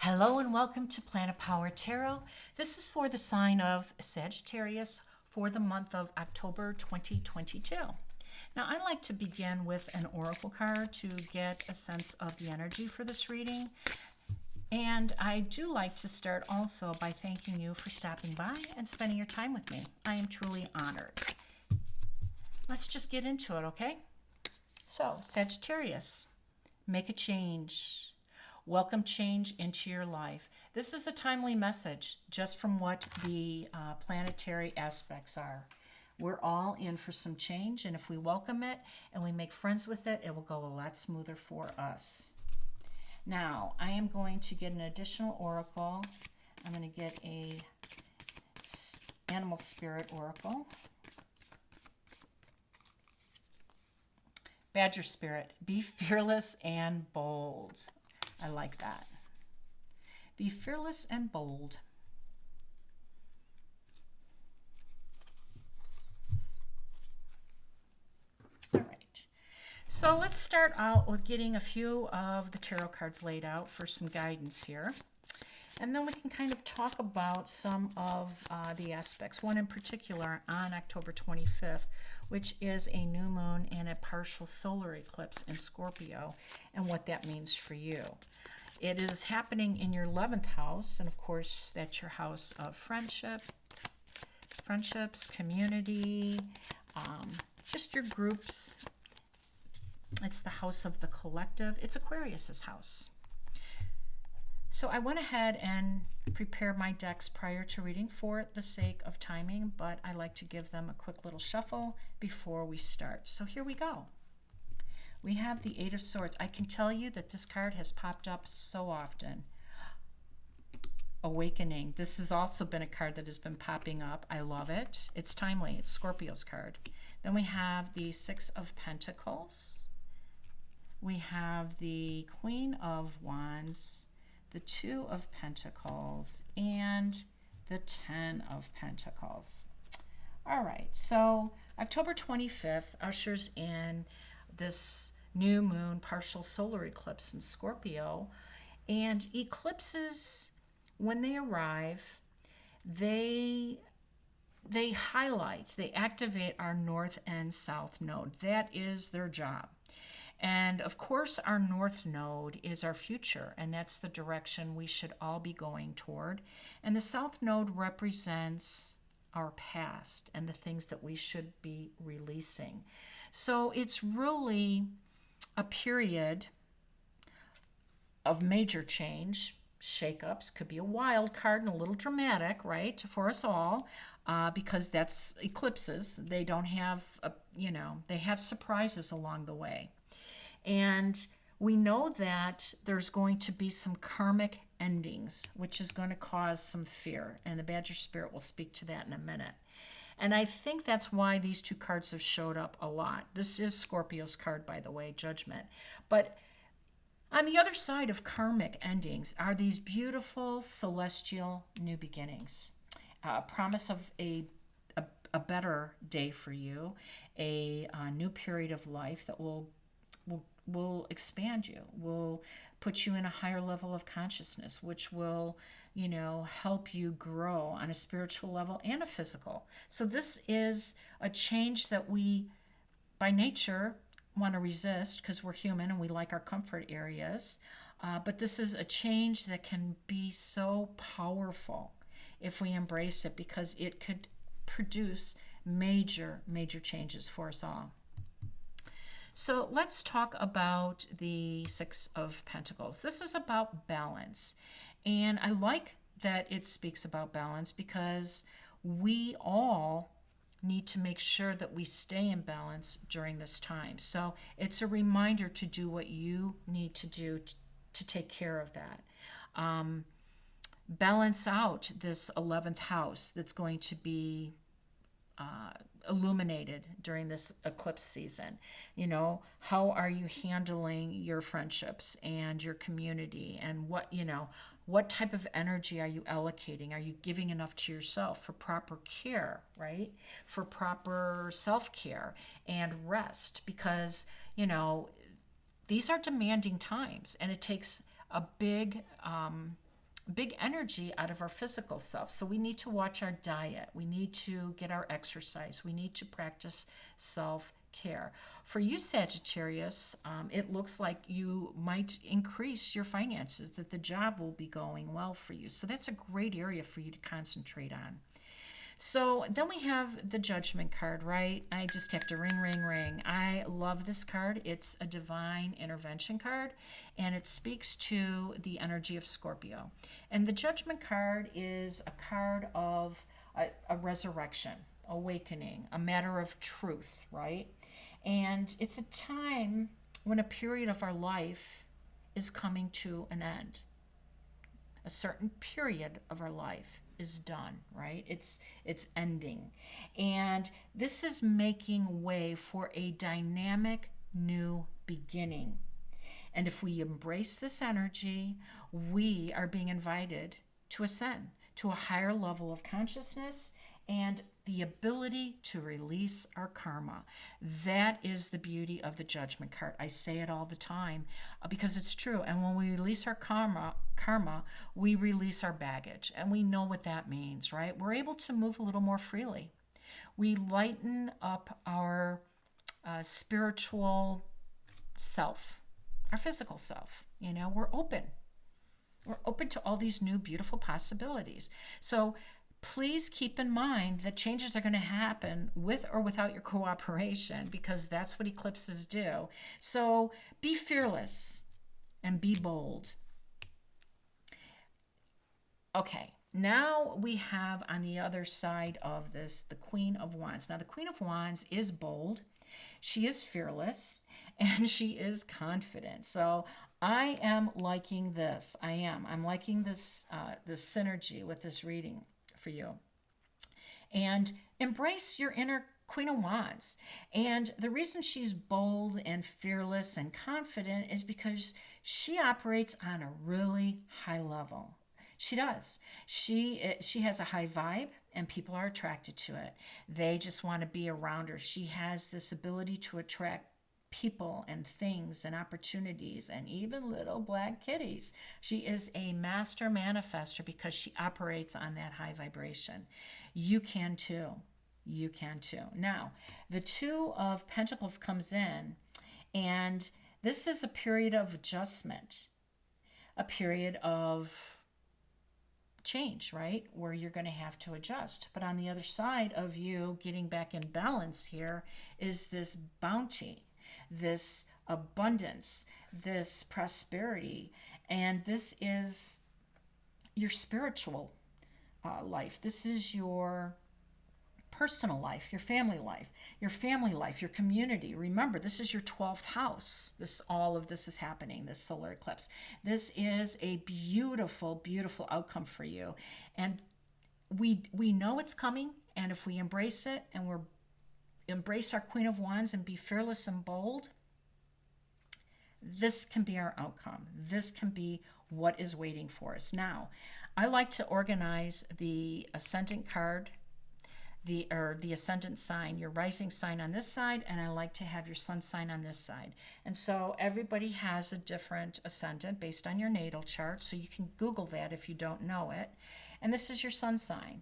Hello and welcome to Planet Power Tarot. This is for the sign of Sagittarius for the month of October 2022. Now, I like to begin with an oracle card to get a sense of the energy for this reading. And I do like to start also by thanking you for stopping by and spending your time with me. I am truly honored. Let's just get into it, okay? So, Sagittarius, make a change. Welcome change into your life. This is a timely message just from what the planetary aspects are. We're all in for some change, and if we welcome it and we make friends with it, it will go a lot smoother for us. Now, I am going to get an additional oracle. I'm going to get a animal spirit oracle. Badger spirit, be fearless and bold. I like that. Be fearless and bold. All right. So let's start out with getting a few of the tarot cards laid out for some guidance here. And then we can kind of talk about some of the aspects. One in particular on October 25th, which is a new moon and a partial solar eclipse in Scorpio, and what that means for you. It is happening in your 11th house, and of course, that's your house of friendships, community, just your groups. It's the house of the collective. It's Aquarius's house. So I went ahead and prepared my decks prior to reading for the sake of timing, but I like to give them a quick little shuffle before we start. So here we go. We have the Eight of Swords. I can tell you that this card has popped up so often. Awakening. This has also been a card that has been popping up. I love it. It's timely. It's Scorpio's card. Then we have the Six of Pentacles. We have the Queen of Wands, the Two of Pentacles, and the Ten of Pentacles. All right, so October 25th ushers in this new moon partial solar eclipse in Scorpio. And eclipses, when they arrive, they highlight, they activate our north and south node. That is their job. And of course, our north node is our future, and that's the direction we should all be going toward. And the south node represents our past and the things that we should be releasing. So it's really a period of major change. Shakeups could be a wild card and a little dramatic, right, for us all, because that's eclipses. They don't have, they have surprises along the way. And we know that there's going to be some karmic endings, which is going to cause some fear. And the Badger Spirit will speak to that in a minute. And I think that's why these two cards have showed up a lot. This is Scorpio's card, by the way, Judgment. But on the other side of karmic endings are these beautiful celestial new beginnings. Promise of a better day for you, a new period of life that will expand you, will put you in a higher level of consciousness, which will, help you grow on a spiritual level and a physical. So this is a change that we, by nature, want to resist because we're human and we like our comfort areas. But this is a change that can be so powerful if we embrace it, because it could produce major, major changes for us all. So let's talk about the Six of Pentacles. This is about balance. And I like that it speaks about balance because we all need to make sure that we stay in balance during this time. So it's a reminder to do what you need to do to take care of that. Balance out this 11th house that's going to be illuminated during this eclipse season. How are you handling your friendships and your community, and what type of energy are you allocating? Are you giving enough to yourself for proper care, right? For proper self-care and rest, because these are demanding times, and it takes a big big energy out of our physical self. So we need to watch our diet. We need to get our exercise. We need to practice self-care. For you, Sagittarius, it looks like you might increase your finances, that the job will be going well for you. So that's a great area for you to concentrate on. So then we have the Judgment card, right? I just have to ring, ring, ring. I love this card. It's a divine intervention card, and it speaks to the energy of Scorpio. And the Judgment card is a card of a resurrection, awakening, a matter of truth, right? And it's a time when a period of our life is coming to an end. A certain period of our life is done, right? It's ending. And this is making way for a dynamic new beginning. And if we embrace this energy, we are being invited to ascend to a higher level of consciousness and the ability to release our karma. That is the beauty of the Judgment card. I say it all the time because it's true. And when we release our karma, we release our baggage. And we know what that means, right? We're able to move a little more freely. We lighten up our spiritual self, our physical self. You know, we're open. We're open to all these new beautiful possibilities. So please keep in mind that changes are going to happen with or without your cooperation, because that's what eclipses do. So be fearless and be bold. Okay, now we have on the other side of this the Queen of Wands. Now the Queen of Wands is bold, she is fearless, and she is confident. So I am liking this. I'm liking this this synergy with this reading for you. And embrace your inner Queen of Wands. And the reason she's bold and fearless and confident is because she operates on a really high level. She does. She has a high vibe, and people are attracted to it. They just want to be around her. She has this ability to attract people and things and opportunities and even little black kitties. She is a master manifester because she operates on that high vibration. You can too. You can too. Now, the Two of Pentacles comes in, and this is a period of adjustment, a period of change, right? Where you're going to have to adjust. But on the other side of you getting back in balance here is this bounty, this abundance, this prosperity, and this is your spiritual life. This is your personal life, your family life, your community. Remember, this is your 12th house. All of this is happening, this solar eclipse. This is a beautiful, beautiful outcome for you. And we know it's coming, and if we embrace it and embrace our Queen of Wands and be fearless and bold, this can be our outcome. This can be what is waiting for us. Now, I like to organize the Ascendant card, the Ascendant sign, your rising sign on this side, and I like to have your Sun sign on this side. And so everybody has a different Ascendant based on your natal chart, so you can Google that if you don't know it. And this is your Sun sign.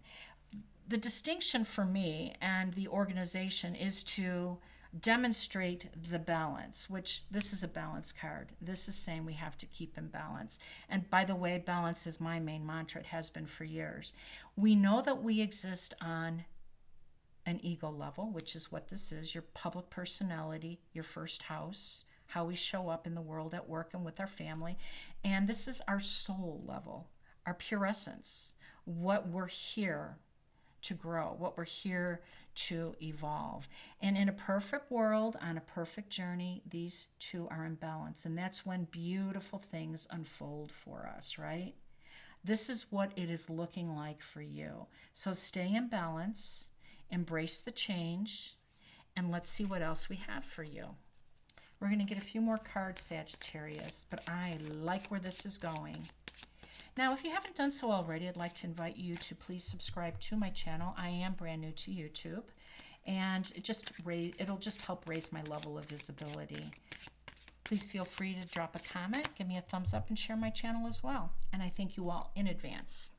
The distinction for me and the organization is to demonstrate the balance, which this is a balance card. This is saying we have to keep in balance. And by the way, balance is my main mantra. It has been for years. We know that we exist on an ego level, which is what this is, your public personality, your first house, how we show up in the world at work and with our family. And this is our soul level, our pure essence, what we're here to grow, what we're here to evolve. And in a perfect world, on a perfect journey, these two are in balance. And that's when beautiful things unfold for us, right? This is what it is looking like for you. So stay in balance, embrace the change, and let's see what else we have for you. We're going to get a few more cards, Sagittarius, but I like where this is going. Now, if you haven't done so already, I'd like to invite you to please subscribe to my channel. I am brand new to YouTube, and it'll just help raise my level of visibility. Please feel free to drop a comment, give me a thumbs up, and share my channel as well. And I thank you all in advance.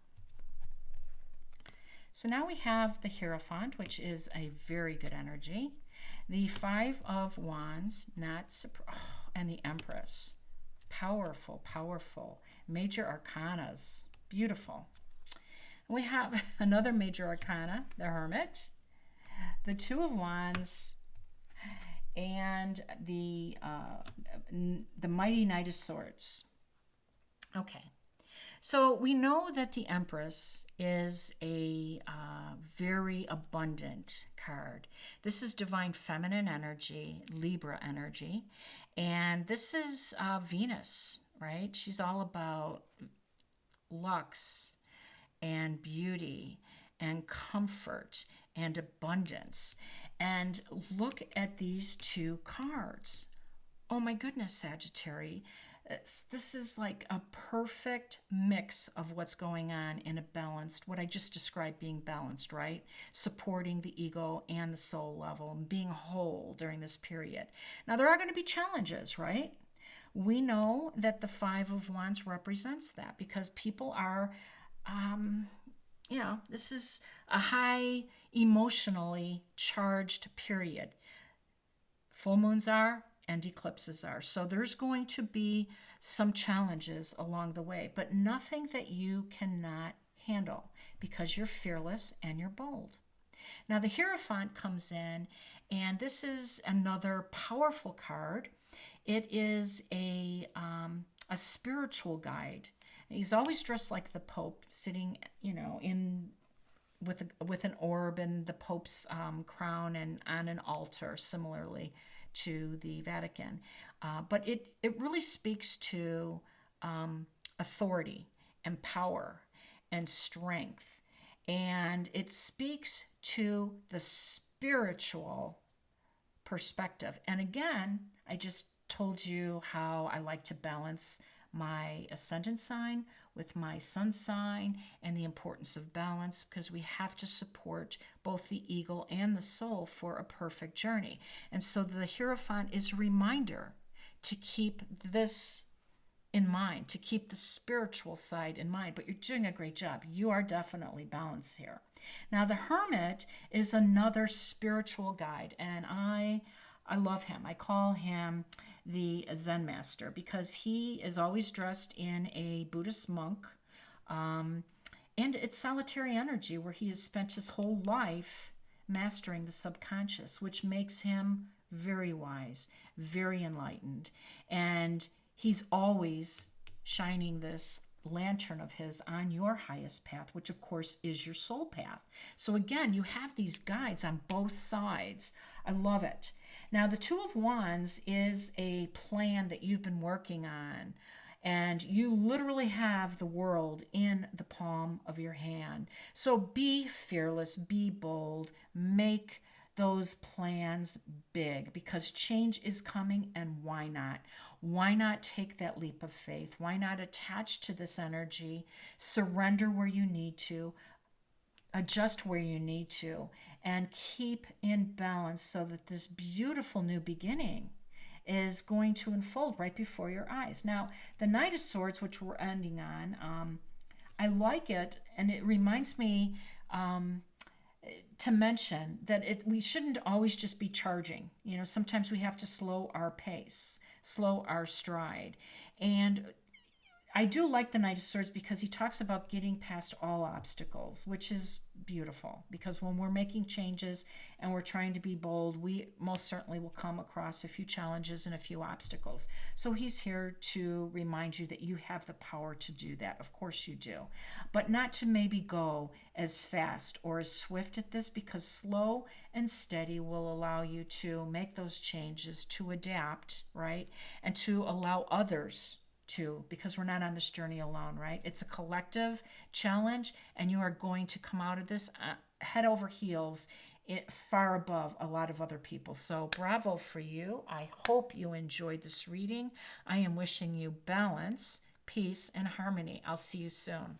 So now we have the Hierophant, which is a very good energy. The Five of Wands, and the Empress. Powerful, powerful. Major Arcanas, beautiful. We have another major arcana, the Hermit, the Two of Wands, and the Mighty Knight of Swords. Okay, so we know that the Empress is a very abundant card. This is divine feminine energy, Libra energy, and this is Venus, right? She's all about luxe and beauty and comfort and abundance. And look at these two cards. Oh my goodness, Sagittarius. This is like a perfect mix of what's going on in a balanced, what I just described being balanced, right? Supporting the ego and the soul level and being whole during this period. Now, there are going to be challenges, right? We know that the Five of Wands represents that because people are, this is a high emotionally charged period. Full moons are and eclipses are. So there's going to be some challenges along the way, but nothing that you cannot handle because you're fearless and you're bold. Now the Hierophant comes in, and this is another powerful card. It is a spiritual guide. He's always dressed like the Pope, sitting, with an orb and the Pope's crown and on an altar, similarly to the Vatican. But it really speaks to authority and power and strength. And it speaks to the spiritual perspective. And again, I just told you how I like to balance my ascendant sign with my sun sign and the importance of balance, because we have to support both the ego and the soul for a perfect journey. And so the Hierophant is a reminder to keep this in mind, to keep the spiritual side in mind. But you're doing a great job. You are definitely balanced here. Now the Hermit is another spiritual guide, and I love him. I call him the Zen master because he is always dressed in a Buddhist monk, and it's solitary energy where he has spent his whole life mastering the subconscious, which makes him very wise, very enlightened, and he's always shining this lantern of his on your highest path, which of course is your soul path. So again, you have these guides on both sides. I love it. Now, the Two of Wands is a plan that you've been working on, and you literally have the world in the palm of your hand. So be fearless, be bold, make those plans big, because change is coming, and why not? Why not take that leap of faith? Why not attach to this energy, surrender where you need to, adjust where you need to, and keep in balance so that this beautiful new beginning is going to unfold right before your eyes. Now, the Knight of Swords, which we're ending on, I like it, and it reminds me to mention that we shouldn't always just be charging. Sometimes we have to slow our pace, slow our stride. And I do like the Knight of Swords because he talks about getting past all obstacles, which is beautiful, because when we're making changes and we're trying to be bold, we most certainly will come across a few challenges and a few obstacles. So he's here to remind you that you have the power to do that. Of course you do, but not to maybe go as fast or as swift at this, because slow and steady will allow you to make those changes, to adapt, right? And to allow others to, because we're not on this journey alone, right? It's a collective challenge, and you are going to come out of this head over heels, far above a lot of other people. So bravo for you. I hope you enjoyed this reading. I am wishing you balance, peace, and harmony. I'll see you soon.